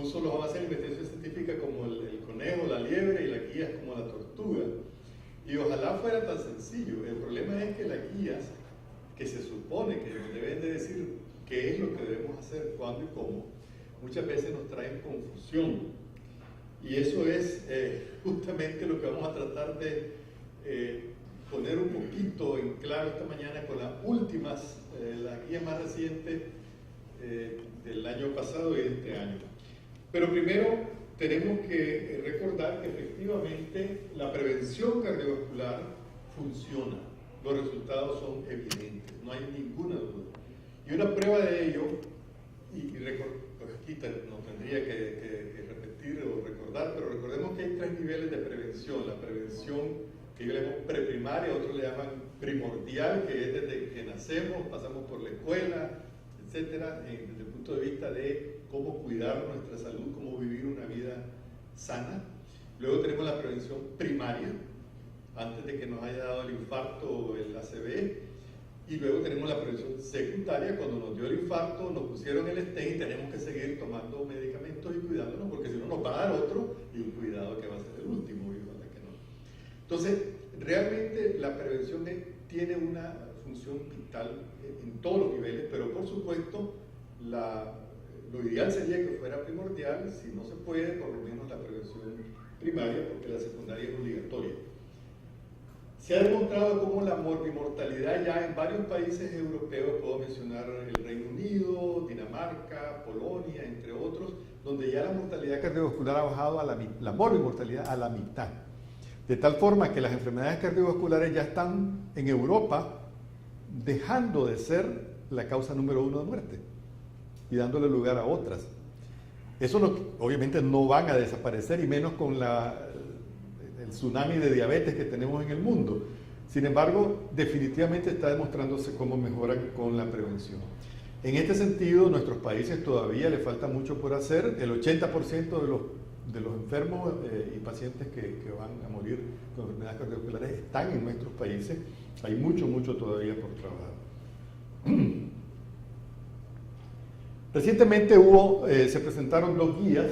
puso los avances de la investigación científica como el conejo, la liebre, y las guías como la tortuga. Y ojalá fuera tan sencillo. El problema es que las guías, que se supone que nos deben de decir qué es lo que debemos hacer, cuándo y cómo, muchas veces nos traen confusión. Y eso es justamente lo que vamos a tratar de poner un poquito en claro esta mañana con las últimas, la guía más reciente del año pasado y de este año. Pero primero tenemos que recordar que efectivamente la prevención cardiovascular funciona. Los resultados son evidentes, no hay ninguna duda. Y una prueba de ello, pues aquí no tendría que repetir o recordar, pero recordemos que hay 3 niveles de prevención. La prevención que yo le llamo preprimaria, otros le llaman primordial, que es desde que nacemos, pasamos por la escuela, etcétera, desde el punto de vista de cómo cuidar nuestra salud, cómo vivir una vida sana. Luego tenemos la prevención primaria, antes de que nos haya dado el infarto o el ACV. Y luego tenemos la prevención secundaria, cuando nos dio el infarto, nos pusieron el stent y tenemos que seguir tomando medicamentos y cuidándonos, porque si no nos va a dar otro, y un cuidado que va a ser el último, y ojalá que no. Entonces, realmente la prevención tiene una función vital en todos los niveles, pero por supuesto, lo ideal sería que fuera primordial. Si no se puede, por lo menos la prevención primaria, porque la secundaria es obligatoria. Se ha demostrado cómo la morbimortalidad ya en varios países europeos, puedo mencionar el Reino Unido, Dinamarca, Polonia, entre otros, donde ya la mortalidad cardiovascular ha bajado la morbimortalidad a la mitad. De tal forma que las enfermedades cardiovasculares ya están en Europa dejando de ser la causa número 1 de muerte y dándole lugar a otras. Eso obviamente no van a desaparecer, y menos con el tsunami de diabetes que tenemos en el mundo. Sin embargo, definitivamente está demostrándose cómo mejoran con la prevención. En este sentido, nuestros países todavía le falta mucho por hacer. El 80% de los enfermos y pacientes que van a morir con enfermedades cardiovasculares están en nuestros países. Hay mucho todavía por trabajar. Recientemente se presentaron 2 guías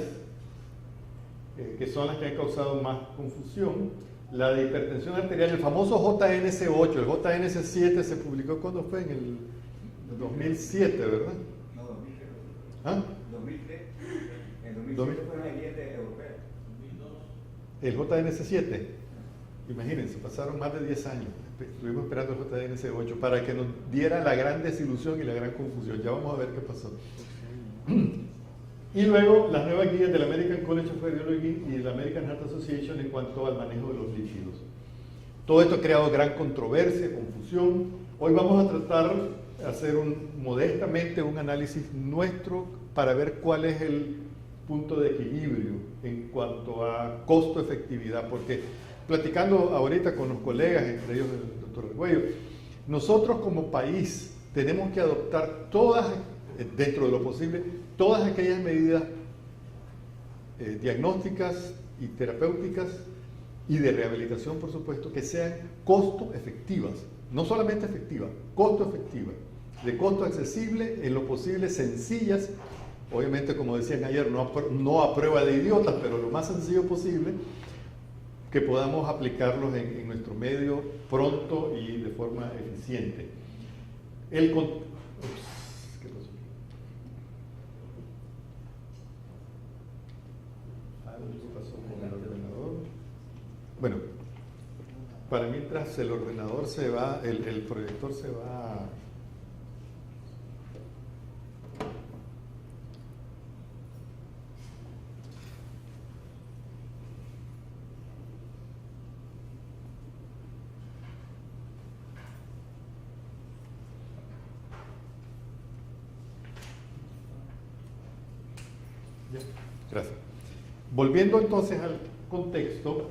que son las que han causado más confusión. La de hipertensión arterial, el famoso JNS8, el JNS7 se publicó cuando fue en el 2007, ¿verdad? No, 2003. ¿Ah? 2003. En 2007 fue una guía europea. 2002. El JNS7, imagínense, pasaron más de 10 años. Estuvimos esperando el JNS8 para que nos diera la gran desilusión y la gran confusión. Ya vamos a ver qué pasó. Y luego las nuevas guías del American College of Cardiology y la American Heart Association en cuanto al manejo de los lípidos. Todo esto ha creado gran controversia, confusión. Hoy vamos a tratar de hacer modestamente un análisis nuestro para ver cuál es el punto de equilibrio en cuanto a costo-efectividad, porque platicando ahorita con los colegas, entre ellos el doctor Argüello, nosotros como país tenemos que adoptar dentro de lo posible, todas aquellas medidas diagnósticas y terapéuticas y de rehabilitación, por supuesto, que sean costo efectivas, no solamente efectivas, costo efectivas, de costo accesible, en lo posible sencillas, obviamente como decían ayer, no a prueba de idiotas, pero lo más sencillo posible, que podamos aplicarlos en nuestro medio pronto y de forma eficiente. Bueno, para mientras el ordenador se va, el proyector se va. Gracias. Volviendo entonces al contexto,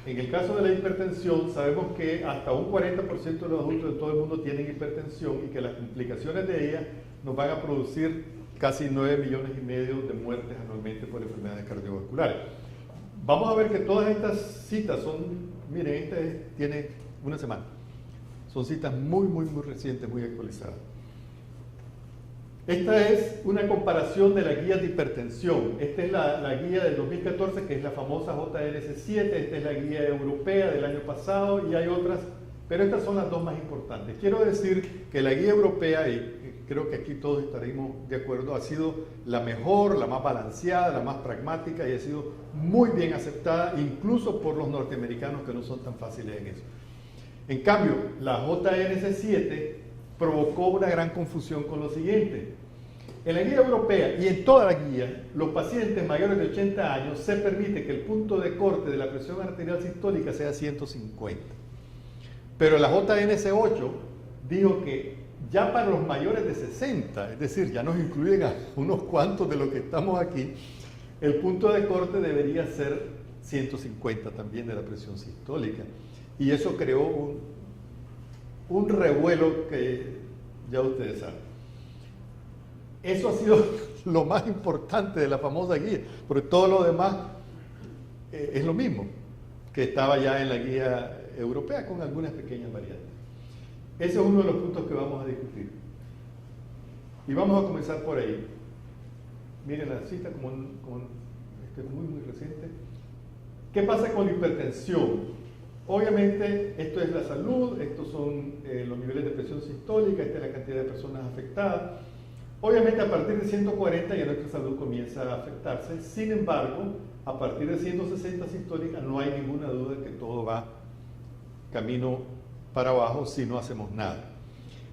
en el caso de la hipertensión, sabemos que hasta un 40% de los adultos de todo el mundo tienen hipertensión y que las complicaciones de ella nos van a producir casi 9,5 millones de muertes anualmente por enfermedades cardiovasculares. Vamos a ver que todas estas citas miren, esta tiene una semana. Son citas muy recientes, muy actualizadas. Esta es una comparación de las guías de hipertensión. Esta es la guía del 2014, que es la famosa JNS7. Esta es la guía europea del año pasado y hay otras, pero estas son las dos más importantes. Quiero decir que la guía europea, y creo que aquí todos estaremos de acuerdo, ha sido la mejor, la más balanceada, la más pragmática y ha sido muy bien aceptada, incluso por los norteamericanos, que no son tan fáciles en eso. En cambio, la JNS7 provocó una gran confusión con lo siguiente. En la guía europea y en toda la guía, los pacientes mayores de 80 años se permite que el punto de corte de la presión arterial sistólica sea 150. Pero la JNS8 dijo que ya para los mayores de 60, es decir, ya nos incluyen a unos cuantos de los que estamos aquí, el punto de corte debería ser 150 también de la presión sistólica. Y eso creó un revuelo que ya ustedes saben. Eso ha sido lo más importante de la famosa guía, porque todo lo demás es lo mismo que estaba ya en la guía europea con algunas pequeñas variantes. Ese es uno de los puntos que vamos a discutir. Y vamos a comenzar por ahí. Miren la cita como este es muy reciente. ¿Qué pasa con la hipertensión? Obviamente, esto es la salud, estos son los niveles de presión sistólica, esta es la cantidad de personas afectadas. Obviamente, a partir de 140 ya nuestra salud comienza a afectarse. Sin embargo, a partir de 160 sistólica no hay ninguna duda de que todo va camino para abajo si no hacemos nada.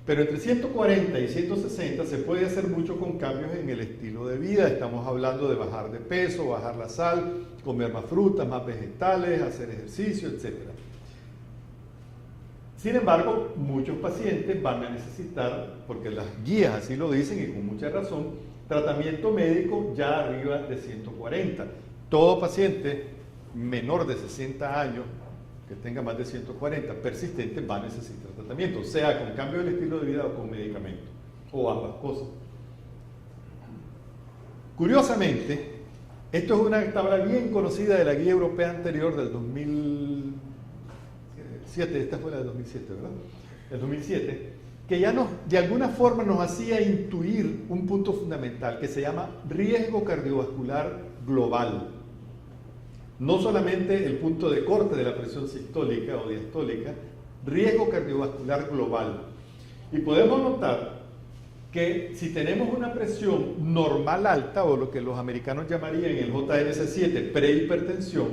Pero entre 140 y 160 se puede hacer mucho con cambios en el estilo de vida. Estamos hablando de bajar de peso, bajar la sal, comer más frutas, más vegetales, hacer ejercicio, etc. Sin embargo, muchos pacientes van a necesitar, porque las guías así lo dicen y con mucha razón, tratamiento médico ya arriba de 140. Todo paciente menor de 60 años que tenga más de 140 persistente va a necesitar tratamiento, sea con cambio del estilo de vida o con medicamento, o ambas cosas. Curiosamente, esto es una tabla bien conocida de la guía europea anterior del 2007, esta fue la del 2007, ¿verdad? El 2007, que ya de alguna forma nos hacía intuir un punto fundamental que se llama riesgo cardiovascular global. No solamente el punto de corte de la presión sistólica o diastólica, riesgo cardiovascular global. Y podemos notar que si tenemos una presión normal alta, o lo que los americanos llamarían el JNS7, prehipertensión,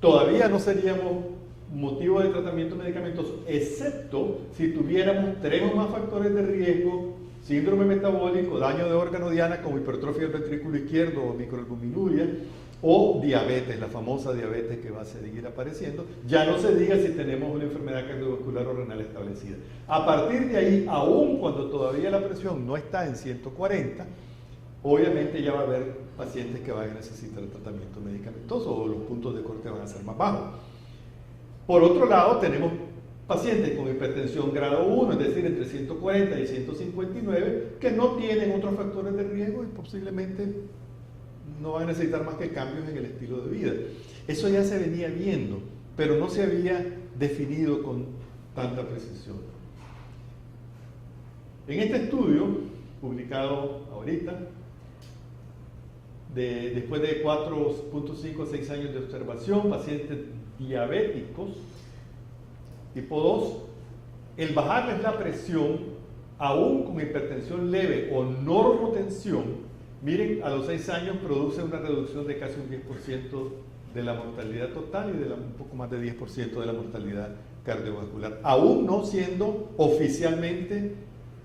todavía no seríamos motivo de tratamiento medicamentoso, excepto si tuviéramos 3 o más factores de riesgo: síndrome metabólico, daño de órgano diana como hipertrofia del ventrículo izquierdo o microalbuminuria, o diabetes, la famosa diabetes que va a seguir apareciendo. Ya no se diga si tenemos una enfermedad cardiovascular o renal establecida. A partir de ahí, aun cuando todavía la presión no está en 140, obviamente ya va a haber pacientes que van a necesitar tratamiento medicamentoso o los puntos de corte van a ser más bajos. Por otro lado, tenemos pacientes con hipertensión grado 1, es decir, entre 140 y 159, que no tienen otros factores de riesgo y posiblemente no van a necesitar más que cambios en el estilo de vida. Eso ya se venía viendo, pero no se había definido con tanta precisión. En este estudio, publicado ahorita, después de 4.5 a 6 años de observación, pacientes diabéticos tipo 2, el bajarles la presión, aún con hipertensión leve o normotensión, miren, a los 6 años produce una reducción de casi un 10% de la mortalidad total y de un poco más de 10% de la mortalidad cardiovascular, aún no siendo oficialmente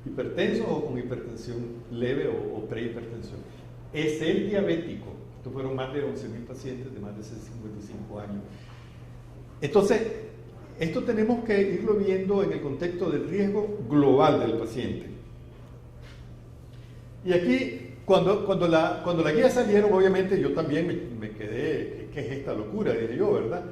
hipertensos o con hipertensión leve o prehipertensión. Es el diabético. Estos fueron más de 11.000 pacientes de más de 55 años. Entonces, esto tenemos que irlo viendo en el contexto del riesgo global del paciente. Y aquí, cuando la guía salieron, obviamente yo también me quedé, ¿qué es esta locura? Dije yo, ¿verdad?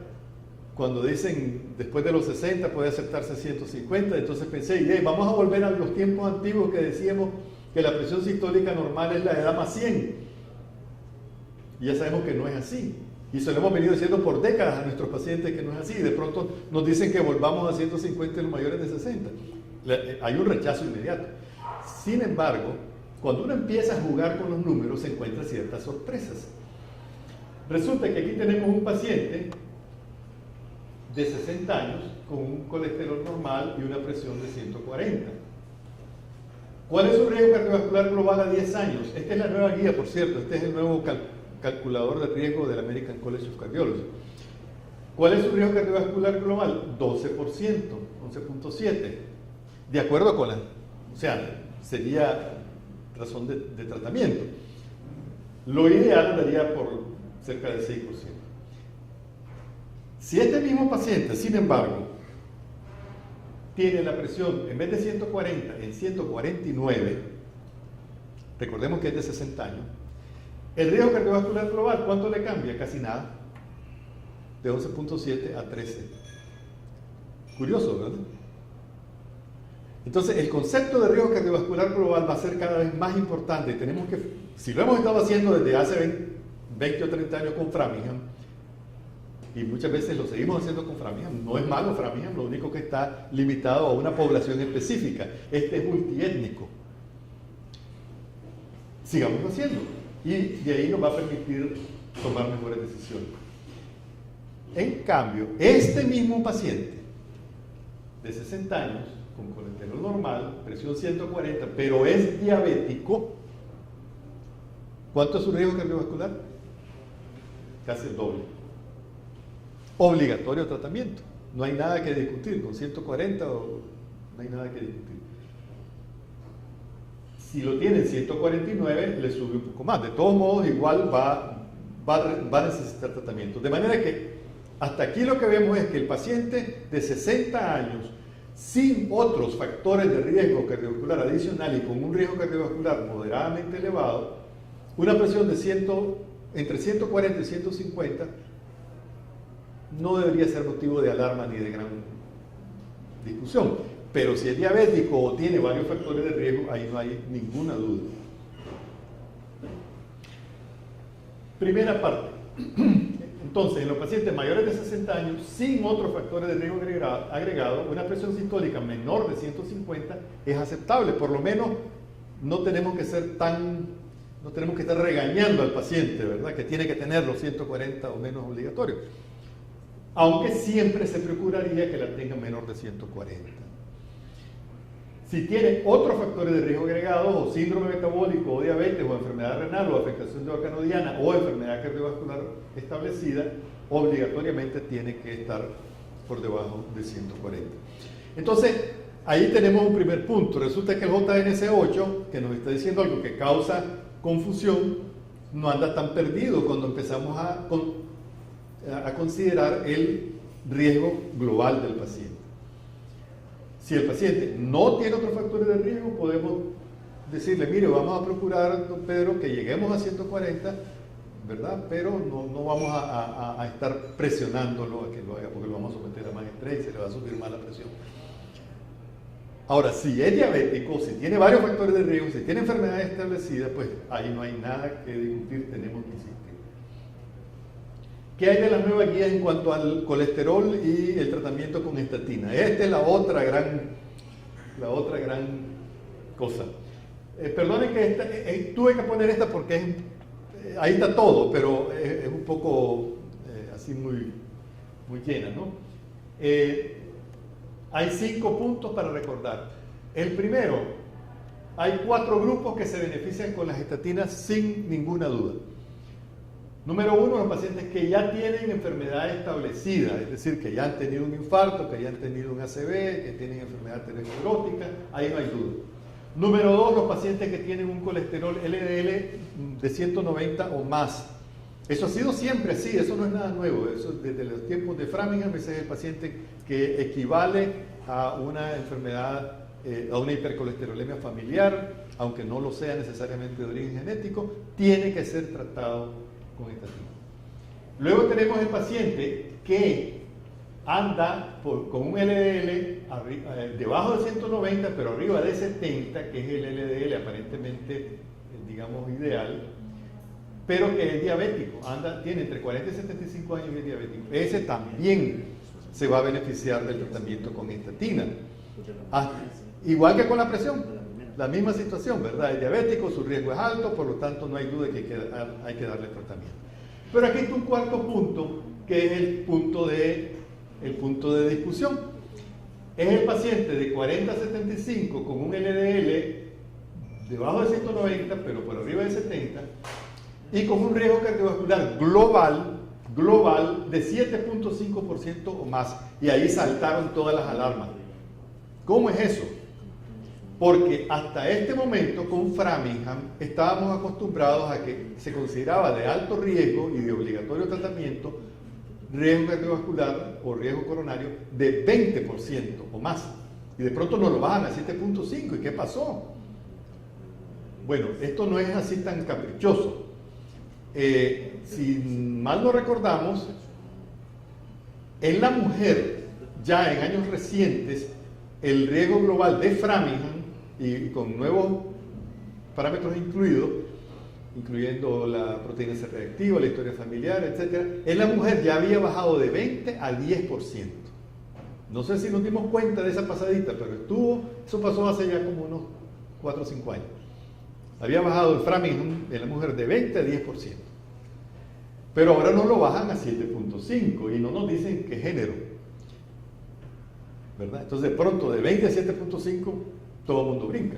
Cuando dicen después de los 60 puede aceptarse 150, entonces pensé, vamos a volver a los tiempos antiguos que decíamos que la presión sistólica normal es la edad más 100. Y ya sabemos que no es así. Y se lo hemos venido diciendo por décadas a nuestros pacientes que no es así. De pronto nos dicen que volvamos a 150 en los mayores de 60. hay un rechazo inmediato. Sin embargo, cuando uno empieza a jugar con los números, se encuentra ciertas sorpresas. Resulta que aquí tenemos un paciente de 60 años con un colesterol normal y una presión de 140. ¿Cuál es su riesgo cardiovascular global a 10 años? Esta es la nueva guía, por cierto. Este es el nuevo calculador de riesgo del American College of Cardiology. ¿Cuál es su riesgo cardiovascular global? 12%, 11.7%. De acuerdo con o sea, sería razón de tratamiento. Lo ideal daría por cerca del 6%. Si este mismo paciente, sin embargo, tiene la presión en vez de 140 en 149, recordemos que es de 60 años, el riesgo cardiovascular global, ¿cuánto le cambia? Casi nada, de 11.7 a 13. Curioso, ¿verdad? Entonces, el concepto de riesgo cardiovascular global va a ser cada vez más importante. Tenemos que, si lo hemos estado haciendo desde hace 20 o 30 años con Framingham, y muchas veces lo seguimos haciendo con Framingham, no es malo Framingham, lo único que está limitado a una población específica. Este es multiétnico. Sigamos haciendo, y de ahí nos va a permitir tomar mejores decisiones. En cambio, este mismo paciente de 60 años, con colesterol normal, presión 140, pero es diabético, ¿cuánto es su riesgo cardiovascular? Casi el doble. Obligatorio tratamiento. No hay nada que discutir. Con 140 no hay nada que discutir. Si lo tiene en 149, le sube un poco más. De todos modos, igual va a necesitar tratamiento. De manera que hasta aquí lo que vemos es que el paciente de 60 años, sin otros factores de riesgo cardiovascular adicional y con un riesgo cardiovascular moderadamente elevado, una presión de entre 140 y 150, no debería ser motivo de alarma ni de gran discusión. Pero si es diabético o tiene varios factores de riesgo, ahí no hay ninguna duda. Primera parte. Entonces, en los pacientes mayores de 60 años, sin otros factores de riesgo agregado, una presión sistólica menor de 150 es aceptable. Por lo menos no tenemos que estar regañando al paciente, ¿verdad? Que tiene que tener los 140 o menos obligatorios. Aunque siempre se procuraría que la tenga menor de 140. Si tiene otros factores de riesgo agregados, o síndrome metabólico, o diabetes, o enfermedad renal, o afectación de órgano diana, o enfermedad cardiovascular establecida, obligatoriamente tiene que estar por debajo de 140. Entonces, ahí tenemos un primer punto. Resulta que el JNC8, que nos está diciendo algo que causa confusión, no anda tan perdido cuando empezamos a considerar el riesgo global del paciente. Si el paciente no tiene otros factores de riesgo, podemos decirle, mire, vamos a procurar, don Pedro, que lleguemos a 140, ¿verdad? Pero no vamos a estar presionándolo a que lo haga, porque lo vamos a someter a más estrés y se le va a subir más la presión. Ahora, si es diabético, si tiene varios factores de riesgo, si tiene enfermedades establecidas, pues ahí no hay nada que discutir, tenemos que insistir. ¿Qué hay de las nuevas guías en cuanto al colesterol y el tratamiento con estatina? Esta es la otra gran cosa. Perdonen que tuve que poner esta porque ahí está todo, pero es un poco así muy llena, ¿no? Hay 5 puntos para recordar. El primero, hay 4 grupos que se benefician con las estatinas sin ninguna duda. Número 1, los pacientes que ya tienen enfermedad establecida, es decir, que ya han tenido un infarto, que ya han tenido un ACV, que tienen enfermedad aterosclerótica, ahí no hay duda. Número 2, los pacientes que tienen un colesterol LDL de 190 o más. Eso ha sido siempre así, eso no es nada nuevo. Eso desde los tiempos de Framingham, ese es el paciente que equivale a una enfermedad, a una hipercolesterolemia familiar, aunque no lo sea necesariamente de origen genético, tiene que ser tratado con estatina. Luego tenemos el paciente que anda con un LDL debajo de 190, pero arriba de 70, que es el LDL aparentemente, digamos, ideal, pero que es diabético, tiene entre 40 y 75 años y es diabético. Ese también se va a beneficiar del tratamiento con estatina. Igual que con la presión, la misma situación, ¿verdad? Es diabético, su riesgo es alto, por lo tanto no hay duda de que hay que darle tratamiento. Pero aquí está un cuarto punto, que es el punto de discusión. Es el paciente de 40 a 75 con un LDL debajo de 190, pero por arriba de 70, y con un riesgo cardiovascular global de 7.5% o más. Y ahí saltaron todas las alarmas. ¿Cómo es eso? Porque hasta este momento con Framingham estábamos acostumbrados a que se consideraba de alto riesgo y de obligatorio tratamiento riesgo cardiovascular o riesgo coronario de 20% o más. Y de pronto nos lo bajan a 7.5. ¿Y qué pasó? Bueno, esto no es así tan caprichoso. Si mal no recordamos, en la mujer, ya en años recientes, el riesgo global de Framingham, y con nuevos parámetros incluidos, incluyendo la proteína C reactiva, la historia familiar, etc., en la mujer ya había bajado de 20 a 10%. No sé si nos dimos cuenta de esa pasadita, pero eso pasó hace ya como unos 4 o 5 años. Había bajado el Framingham en la mujer de 20 a 10%. Pero ahora nos lo bajan a 7.5 y no nos dicen qué género, ¿verdad? Entonces, de pronto, de 20 a 7.5, todo el mundo brinca.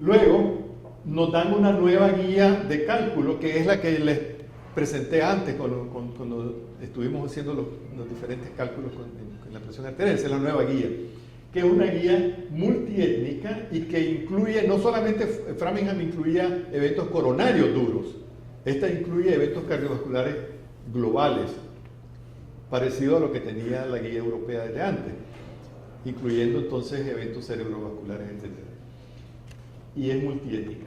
Luego, nos dan una nueva guía de cálculo, que es la que les presenté antes cuando estuvimos haciendo los diferentes cálculos con la presión arterial. Esa es la nueva guía, que es una guía multiétnica y que incluye, no solamente Framingham incluía eventos coronarios duros, esta incluye eventos cardiovasculares globales, parecido a lo que tenía la guía europea desde antes, incluyendo entonces eventos cerebrovasculares, etc. Y es multiétnica.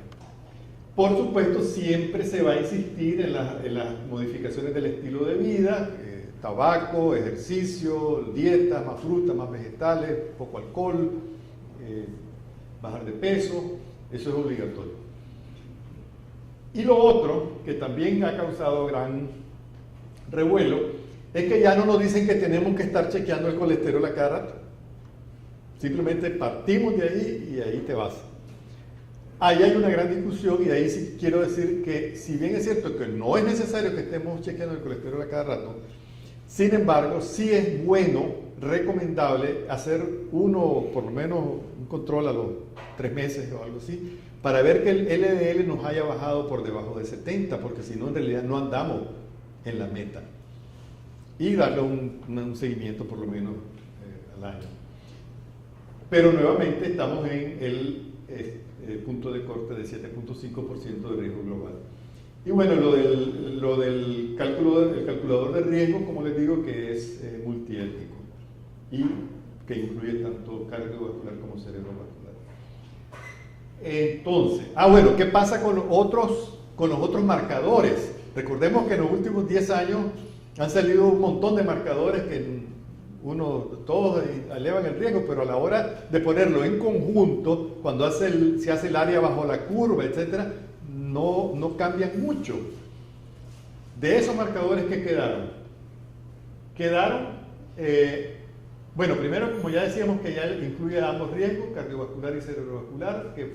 Por supuesto, siempre se va a insistir en las modificaciones del estilo de vida, tabaco, ejercicio, dieta, más frutas, más vegetales, poco alcohol, bajar de peso, eso es obligatorio. Y lo otro, que también ha causado gran revuelo, es que ya no nos dicen que tenemos que estar chequeando el colesterol a cada rato. Simplemente partimos de ahí y ahí te vas. Ahí hay una gran discusión y ahí sí quiero decir que si bien es cierto que no es necesario que estemos chequeando el colesterol a cada rato, sin embargo sí es bueno, recomendable hacer por lo menos un control a los 3 meses o algo así, para ver que el LDL nos haya bajado por debajo de 70, porque si no en realidad no andamos en la meta. Y darle un seguimiento por lo menos al año. Pero nuevamente estamos en el punto de corte de 7.5% de riesgo global. Y bueno, lo del calculador de riesgo, como les digo, que es multiétnico y que incluye tanto cardiovascular como cerebrovascular. Entonces, bueno, ¿qué pasa con los otros marcadores? Recordemos que en los últimos 10 años han salido un montón de marcadores que todos elevan el riesgo, pero a la hora de ponerlo en conjunto, cuando se hace el área bajo la curva, etcétera, no cambian mucho. De esos marcadores que quedaron, bueno, primero, como ya decíamos, que ya incluye ambos riesgos, cardiovascular y cerebrovascular, que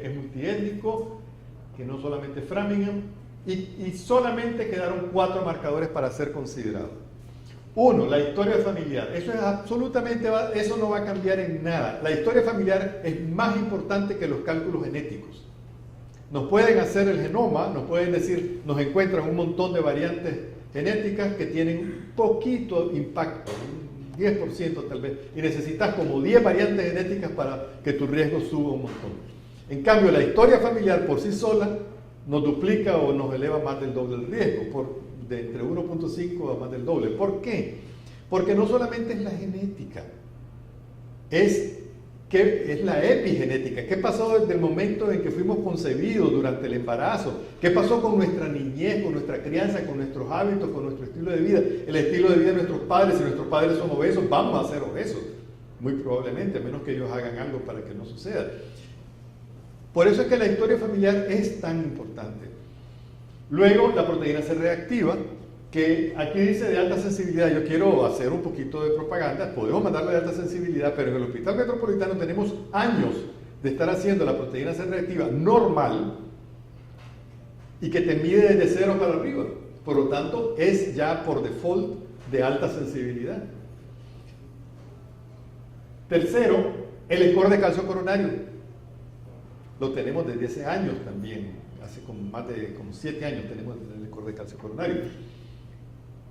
es multiétnico, que no solamente Framingham, y solamente quedaron 4 marcadores para ser considerados. 1, la historia familiar. Eso no va a cambiar en nada. La historia familiar es más importante que los cálculos genéticos. Nos pueden hacer el genoma, nos pueden decir, nos encuentran un montón de variantes genéticas que tienen poquito impacto, un 10% tal vez, y necesitas como 10 variantes genéticas para que tu riesgo suba un montón. En cambio, la historia familiar por sí sola nos duplica o nos eleva más del doble el riesgo, de entre 1.5 a más del doble. ¿Por qué? Porque no solamente es la genética, es la epigenética. ¿Qué pasó desde el momento en que fuimos concebidos durante el embarazo? ¿Qué pasó con nuestra niñez, con nuestra crianza, con nuestros hábitos, con nuestro estilo de vida? El estilo de vida de nuestros padres, si nuestros padres son obesos, vamos a ser obesos, muy probablemente, a menos que ellos hagan algo para que no suceda. Por eso es que la historia familiar es tan importante. Luego, la proteína C reactiva, que aquí dice de alta sensibilidad. Yo quiero hacer un poquito de propaganda. Podemos mandarle de alta sensibilidad, pero en el Hospital Metropolitano tenemos años de estar haciendo la proteína C reactiva normal y que te mide desde 0 para arriba. Por lo tanto, es ya por default de alta sensibilidad. Tercero, el score de calcio coronario. Lo tenemos desde hace años también. Hace como más de 7 años tenemos el score de calcio coronario.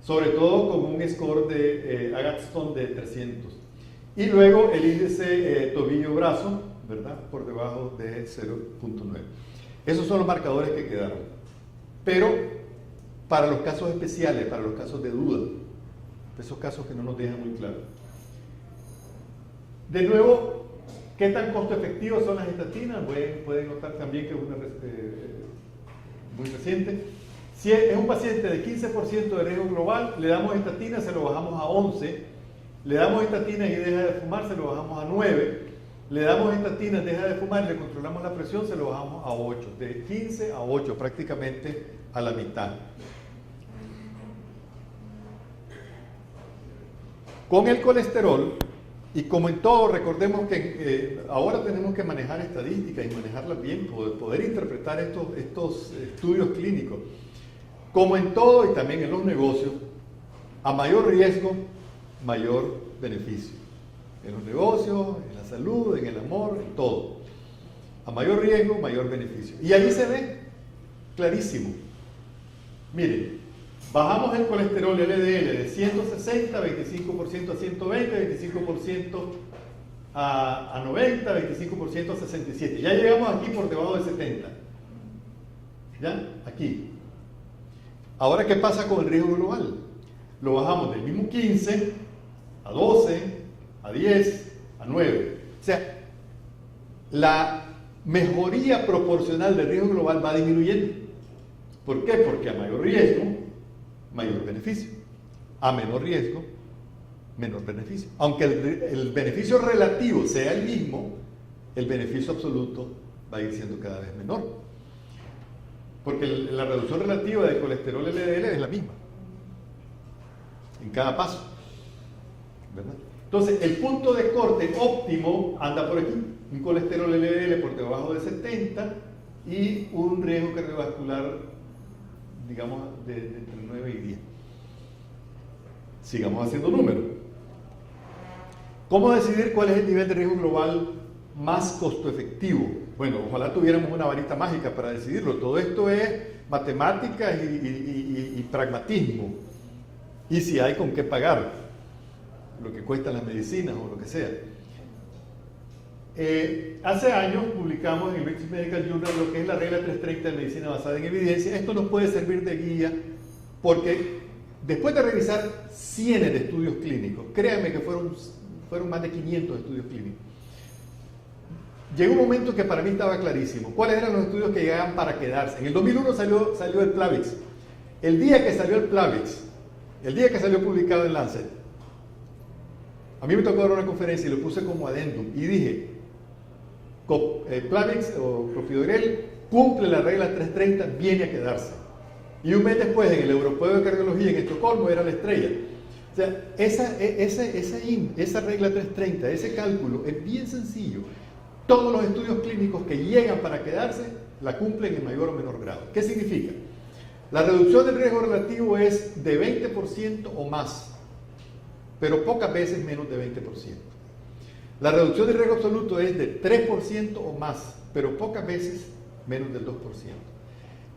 Sobre todo con un score de Agatston de 300. Y luego el índice tobillo-brazo, ¿verdad? Por debajo de 0.9. Esos son los marcadores que quedaron. Pero para los casos especiales, para los casos de duda, esos casos que no nos dejan muy claro. De nuevo, ¿qué tan costo efectivas son las estatinas? Pueden notar también que es una muy reciente. Si es un paciente de 15% de riesgo global, le damos estatina, se lo bajamos a 11. Le damos estatina y deja de fumar, se lo bajamos a 9. Le damos estatina, deja de fumar, le controlamos la presión, se lo bajamos a 8. De 15 a 8, prácticamente a la mitad. Con el colesterol, y como en todo, recordemos que ahora tenemos que manejar estadísticas y manejarlas bien, poder interpretar estos estudios clínicos. Como en todo y también en los negocios, a mayor riesgo, mayor beneficio. En los negocios, en la salud, en el amor, en todo. A mayor riesgo, mayor beneficio. Y ahí se ve clarísimo. Miren, bajamos el colesterol LDL de 160, 25% a 120, 25% a 90, 25% a 67. Ya llegamos aquí por debajo de 70. ¿Ya? Aquí. Ahora, ¿qué pasa con el riesgo global? Lo bajamos del mismo 15 a 12, a 10, a 9. O sea, la mejoría proporcional del riesgo global va disminuyendo. ¿Por qué? Porque a mayor riesgo, mayor beneficio. A menor riesgo, menor beneficio. Aunque el beneficio relativo sea el mismo, el beneficio absoluto va a ir siendo cada vez menor. Porque la reducción relativa del colesterol LDL es la misma en cada paso, ¿verdad? Entonces, el punto de corte óptimo anda por aquí. Un colesterol LDL por debajo de 70 y un riesgo cardiovascular, digamos, de entre 9 y 10. Sigamos haciendo números. ¿Cómo decidir cuál es el nivel de riesgo global más costo efectivo? Bueno, ojalá tuviéramos una varita mágica para decidirlo. Todo esto es matemáticas y pragmatismo. Y si hay con qué pagar, lo que cuestan las medicinas o lo que sea. Hace años publicamos en el British Medical Journal lo que es la regla 330 de medicina basada en evidencia. Esto nos puede servir de guía porque después de revisar cientos de estudios clínicos, créanme que fueron más de 500 estudios clínicos, llegó un momento que para mí estaba clarísimo. ¿Cuáles eran los estudios que llegaban para quedarse? En el 2001 salió el Plavix. El día que salió el Plavix, el día que salió publicado en Lancet, a mí me tocó dar una conferencia y lo puse como adendum y dije, Plavix o clopidogrel cumple la regla 330, viene a quedarse. Y un mes después, en el Europeo de Cardiología en Estocolmo, era la estrella. O sea, esa regla 330, ese cálculo es bien sencillo. Todos los estudios clínicos que llegan para quedarse la cumplen en mayor o menor grado. ¿Qué significa? La reducción del riesgo relativo es de 20% o más, pero pocas veces menos de 20%. La reducción del riesgo absoluto es de 3% o más, pero pocas veces menos del 2%.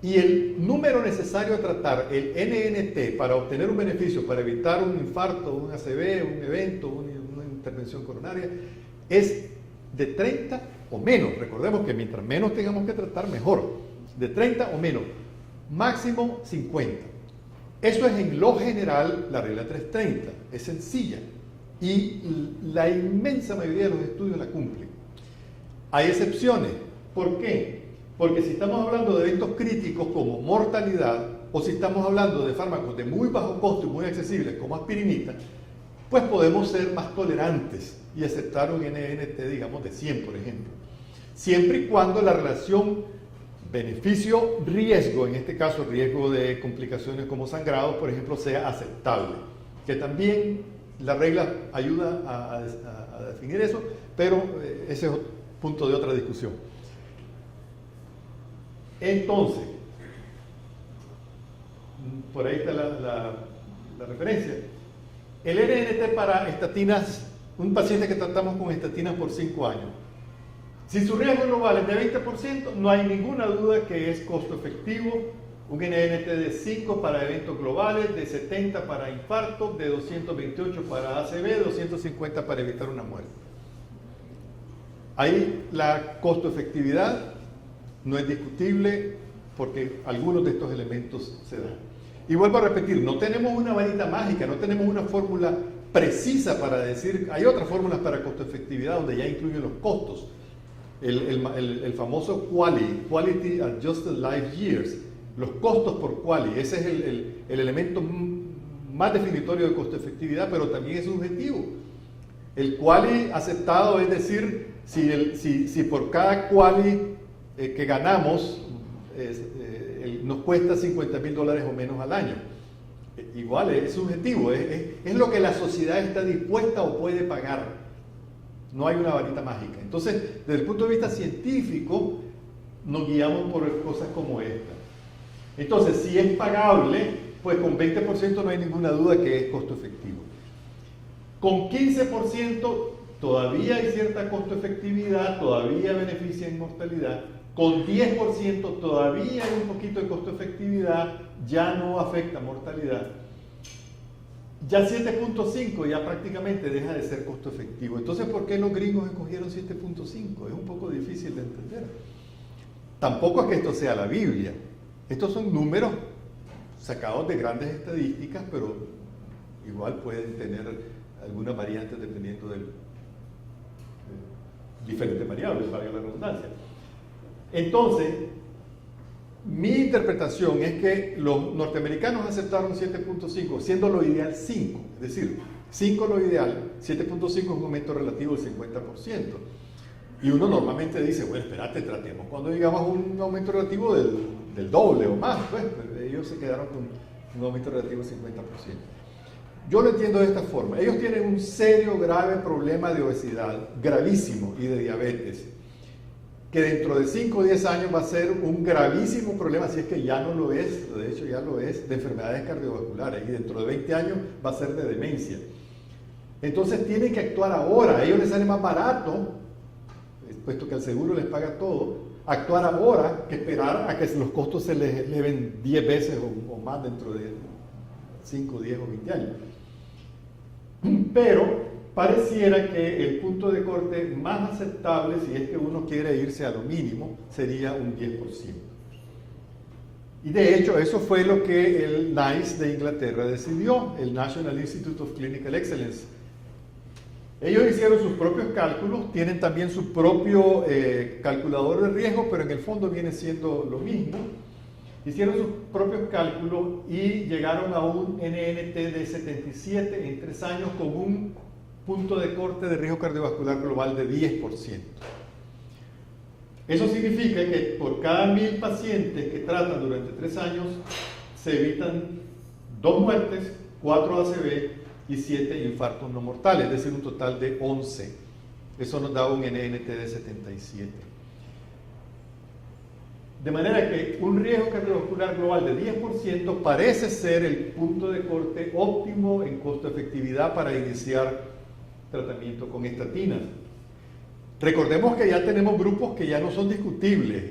Y el número necesario a tratar, el NNT, para obtener un beneficio, para evitar un infarto, un ACV, un evento, una intervención coronaria, es de 30 o menos. Recordemos que mientras menos tengamos que tratar, mejor. De 30 o menos. Máximo 50. Eso es en lo general la regla 330. Es sencilla. Y la inmensa mayoría de los estudios la cumplen. Hay excepciones. ¿Por qué? Porque si estamos hablando de eventos críticos como mortalidad, o si estamos hablando de fármacos de muy bajo costo y muy accesibles como aspirinita, pues podemos ser más tolerantes y aceptar un NNT, digamos, de 100, por ejemplo. Siempre y cuando la relación beneficio-riesgo, en este caso riesgo de complicaciones como sangrado, por ejemplo, sea aceptable. Que también la regla ayuda a definir eso, pero ese es punto de otra discusión. Entonces, por ahí está la referencia. El RNT para estatinas, un paciente que tratamos con estatinas por 5 años. Si su riesgo global es de 20%, no hay ninguna duda que es costo efectivo. Un NNT de 5 para eventos globales, de 70 para infarto, de 228 para ACV, 250 para evitar una muerte. Ahí la costo efectividad no es discutible porque algunos de estos elementos se dan. Y vuelvo a repetir, no tenemos una varita mágica, no tenemos una fórmula precisa para decir, hay otras fórmulas para costo efectividad donde ya incluyen los costos. El famoso Quality Adjusted Life Years, los costos por quali, ese es el elemento más definitorio de costo efectividad, pero también es subjetivo. El quali aceptado es decir, si por cada quali que ganamos nos cuesta $50,000 o menos al año. Igual es subjetivo, es lo que la sociedad está dispuesta o puede pagar. No hay una varita mágica. Entonces, desde el punto de vista científico, nos guiamos por cosas como esta. Entonces, si es pagable, pues con 20% no hay ninguna duda que es costo efectivo. Con 15% todavía hay cierta costo efectividad, todavía beneficia en mortalidad. Con 10% todavía hay un poquito de costo efectividad, ya no afecta mortalidad. Ya 7.5 ya prácticamente deja de ser costo efectivo. Entonces, ¿por qué los gringos escogieron 7.5? Es un poco difícil de entender. Tampoco es que esto sea la Biblia. Estos son números sacados de grandes estadísticas, pero igual pueden tener algunas variantes dependiendo de diferentes variables, valga la redundancia. Entonces, mi interpretación es que los norteamericanos aceptaron 7.5, siendo lo ideal 5. Es decir, 5 lo ideal, 7.5 es un aumento relativo del 50%. Y uno normalmente dice, bueno, espérate, tratemos cuando llegamos a un aumento relativo del doble o más. Pues ellos se quedaron con un aumento relativo del 50%. Yo lo entiendo de esta forma. Ellos tienen un serio, grave problema de obesidad, gravísimo, y de diabetes, que dentro de 5 o 10 años va a ser un gravísimo problema, si es que ya no lo es, de hecho ya lo es, de enfermedades cardiovasculares, y dentro de 20 años va a ser de demencia. Entonces tienen que actuar ahora, a ellos les sale más barato, puesto que el seguro les paga todo, actuar ahora que esperar a que los costos se les eleven 10 veces o más dentro de 5, 10 o 20 años. Pero pareciera que el punto de corte más aceptable, si es que uno quiere irse a lo mínimo, sería un 10%. Y de hecho, eso fue lo que el NICE de Inglaterra decidió, el National Institute of Clinical Excellence. Ellos hicieron sus propios cálculos, tienen también su propio calculador de riesgo, pero en el fondo viene siendo lo mismo. Hicieron sus propios cálculos y llegaron a un NNT de 77 en 3 años con un punto de corte de riesgo cardiovascular global de 10%. Eso significa que por cada 1000 pacientes que tratan durante 3 años, se evitan 2 muertes, 4 ACV y 7 infartos no mortales, es decir, un total de 11. Eso nos da un NNT de 77. De manera que un riesgo cardiovascular global de 10% parece ser el punto de corte óptimo en costo-efectividad para iniciar tratamiento con estatinas. Recordemos que ya tenemos grupos que ya no son discutibles,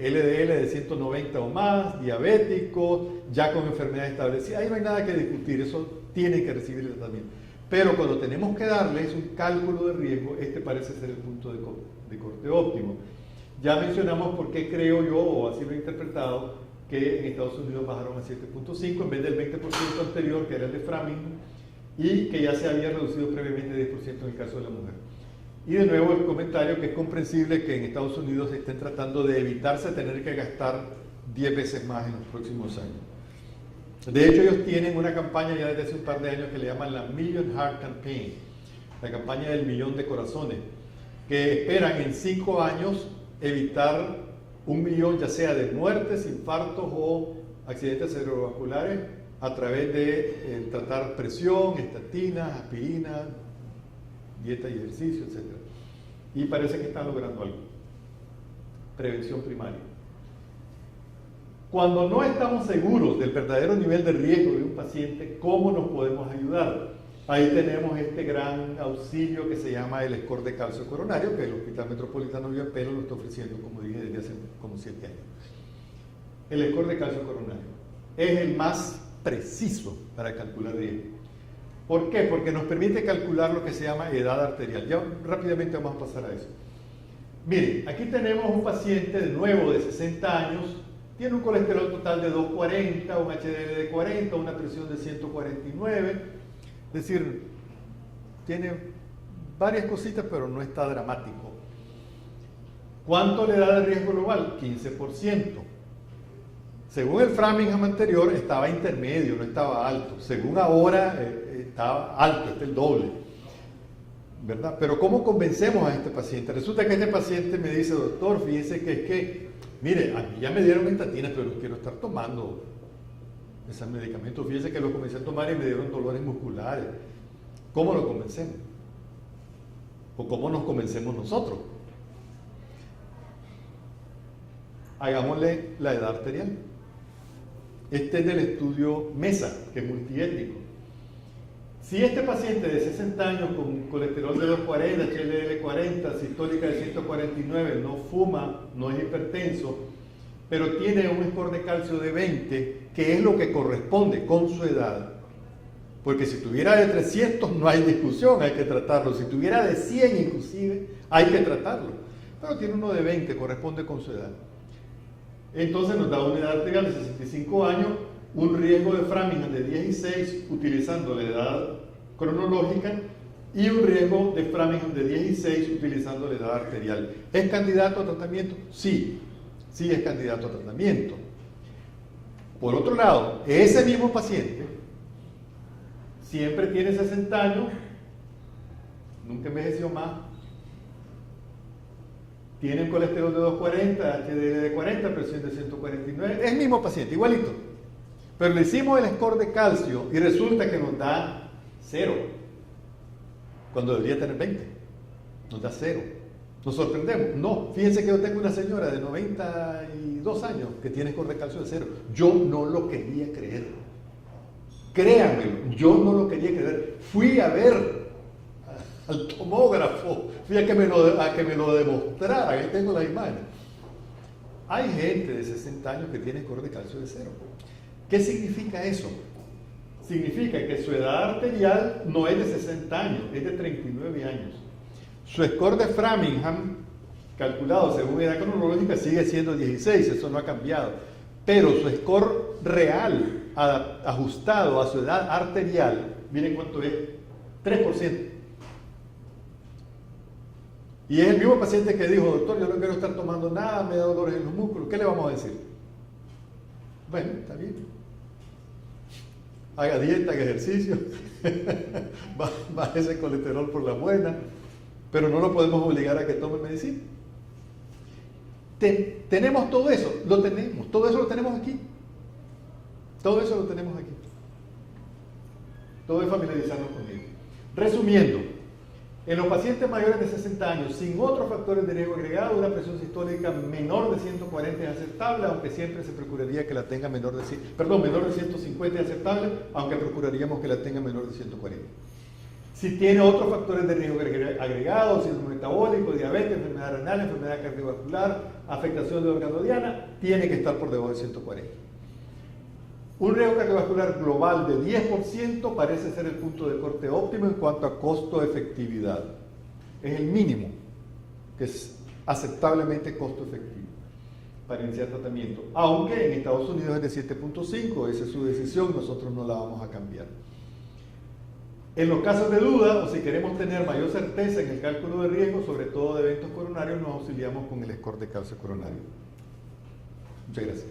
LDL de 190 o más, diabéticos, ya con enfermedad establecida, ahí no hay nada que discutir, eso tiene que recibir el tratamiento. Pero cuando tenemos que darles un cálculo de riesgo, este parece ser el punto de corte óptimo. Ya mencionamos por qué creo yo, o así lo he interpretado, que en Estados Unidos bajaron a 7.5 en vez del 20% anterior, que era el de Framing, y que ya se había reducido previamente 10% en el caso de la mujer. Y de nuevo el comentario que es comprensible que en Estados Unidos se estén tratando de evitarse tener que gastar 10 veces más en los próximos años. De hecho, ellos tienen una campaña ya desde hace un par de años que le llaman la Million Heart Campaign, la campaña del millón de corazones, que esperan en 5 años evitar 1 millón ya sea de muertes, infartos o accidentes cerebrovasculares a través de tratar presión, estatinas, aspirina, dieta y ejercicio, etc. Y parece que están logrando algo. Prevención primaria. Cuando no estamos seguros del verdadero nivel de riesgo de un paciente, ¿cómo nos podemos ayudar? Ahí tenemos este gran auxilio que se llama el score de calcio coronario, que el Hospital Metropolitano de Pelo lo está ofreciendo, como dije, desde hace como 7 años. El score de calcio coronario es el más preciso para calcular riesgo. ¿Por qué? Porque nos permite calcular lo que se llama edad arterial. Ya rápidamente vamos a pasar a eso. Miren, aquí tenemos un paciente de nuevo de 60 años, tiene un colesterol total de 240, un HDL de 40, una presión de 149, es decir, tiene varias cositas, pero no está dramático. ¿Cuánto le da de riesgo global? 15%. Según el Framingham anterior, estaba intermedio, no estaba alto. Según ahora, estaba alto, está el doble. ¿Verdad? Pero ¿cómo convencemos a este paciente? Resulta que este paciente me dice, doctor, fíjese que es que, mire, a mí ya me dieron estatinas, pero no quiero estar tomando esos medicamentos. Fíjese que lo comencé a tomar y me dieron dolores musculares. ¿Cómo lo convencemos? ¿O cómo nos convencemos nosotros? Hagámosle la edad arterial. Este es del estudio MESA, que es multiétnico. Si este paciente de 60 años con colesterol de 240, HDL 40, sistólica de 149, no fuma, no es hipertenso, pero tiene un score de calcio de 20, que es lo que corresponde con su edad, porque si tuviera de 300 no hay discusión, hay que tratarlo. Si tuviera de 100 inclusive, hay que tratarlo. Pero tiene uno de 20, corresponde con su edad. Entonces nos da una edad arterial de 65 años, un riesgo de Framingham de 16 utilizando la edad cronológica y un riesgo de Framingham de 16 utilizando la edad arterial. ¿Es candidato a tratamiento? Sí, sí es candidato a tratamiento. Por otro lado, ese mismo paciente siempre tiene 60 años, nunca envejeció más, tiene un colesterol de 240, HDL de 40, presión de 149, es el mismo paciente, igualito. Pero le hicimos el score de calcio y resulta que nos da 0, cuando debería tener 20, nos da 0. Nos sorprendemos. No, fíjense que yo tengo una señora de 92 años que tiene score de calcio de 0. Yo no lo quería creer. Créanmelo, yo no lo quería creer. Fui a ver al tomógrafo, fui a que me lo demostrara, ahí tengo la imagen. Hay gente de 60 años que tiene score de calcio de 0. ¿Qué significa eso? Significa que su edad arterial no es de 60 años, es de 39 años. Su score de Framingham, calculado según edad cronológica, sigue siendo 16, eso no ha cambiado. Pero su score real, ajustado a su edad arterial, miren cuánto es, 3%. Y es el mismo paciente que dijo, doctor, yo no quiero estar tomando nada, me da dolores en los músculos. ¿Qué le vamos a decir? Bueno, está bien. Haga dieta, haga ejercicio, baje ese colesterol por la buena, pero no lo podemos obligar a que tome medicina. Tenemos todo eso, lo tenemos, todo eso lo tenemos aquí. Todo eso lo tenemos aquí. Todo es familiarizarnos con ello. Resumiendo, en los pacientes mayores de 60 años, sin otros factores de riesgo agregado, una presión sistólica menor de 140 es aceptable, aunque siempre se procuraría que la tenga menor de 150 es aceptable, aunque procuraríamos que la tenga menor de 140. Si tiene otros factores de riesgo agregados, síndrome metabólico, diabetes, enfermedad renal, enfermedad cardiovascular, afectación de órgano diana, tiene que estar por debajo de 140. Un riesgo cardiovascular global de 10% parece ser el punto de corte óptimo en cuanto a costo-efectividad. Es el mínimo, que es aceptablemente costo-efectivo para iniciar tratamiento. Aunque en Estados Unidos es de 7.5, esa es su decisión, nosotros no la vamos a cambiar. En los casos de duda, o si queremos tener mayor certeza en el cálculo de riesgo, sobre todo de eventos coronarios, nos auxiliamos con el score de calcio coronario. Muchas gracias.